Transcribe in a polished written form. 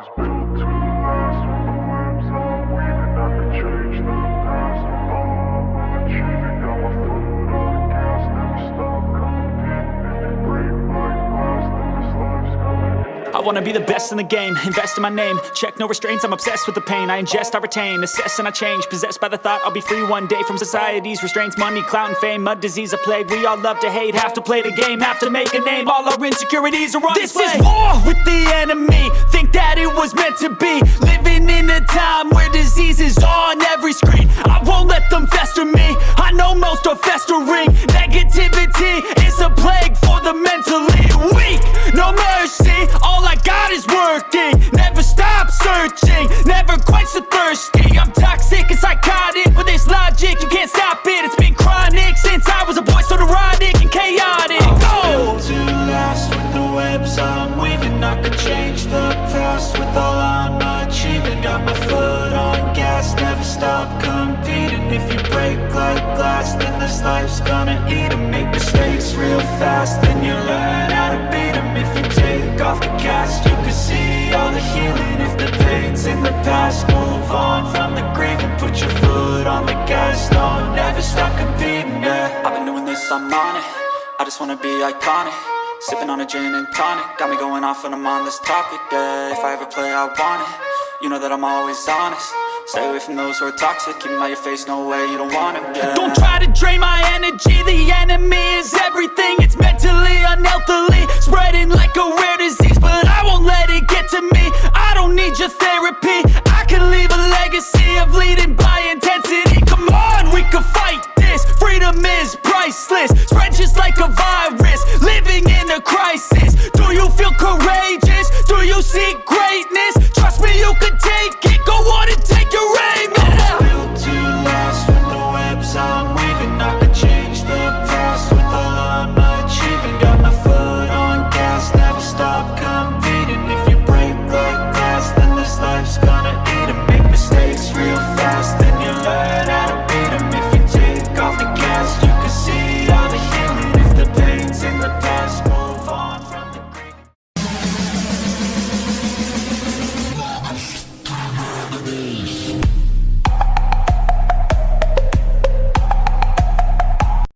was built to last. With the webs I'm weaving, I could change the past. With all I'm achieving, got my foot on gas. Never stop competing. If you break like glass, then this life's gonna end. I wanna be the best in the game, invest in my name. Check no restraints, I'm obsessed with the pain. I ingest, I retain, assess and I change. Possessed by the thought I'll be free one day from society's restraints. Money, clout and fame, mud, disease, a plague. We all love to hate, have to play the game, have to make a name. All our insecurities are on display. This is war with the enemy, think that it was meant to be. Living in a time where disease is on every screen. I won't let them fester me, I know most are festering. Negativity is a plague for the mentally weak. No mercy, all I got is working. Never stop searching, never quench the thirsty. I'm toxic and psychotic, with this logic you can't stop it. It's been chronic since I was a boy, so neurotic and chaotic. Go! To last with the webs I'm weaving, I could change the past with all I'm achieving. Got my foot on gas, never stop competing. If you break like glass, then this life's gonna eat 'em. Make mistakes real fast, then you learn how to beat 'em. If you take off the cast, you can see all the healing. If the pain's in the past, move on from the grieving. Put your foot on the gas, no, never stop competing, yeah. I've been doing this, I'm on it. I just wanna be iconic. Sipping on a gin and tonic, got me going off when I'm on this topic, yeah. If I ever play, I want it. You know that I'm always honest. Stay away from those who are toxic. Keep them out your face, no way, you don't want it, yeah. Don't try to drain my energy. The enemy is everything. It's mentally, unhealthily, spreading like a rare disease. But I won't let it get to me. I don't need your therapy.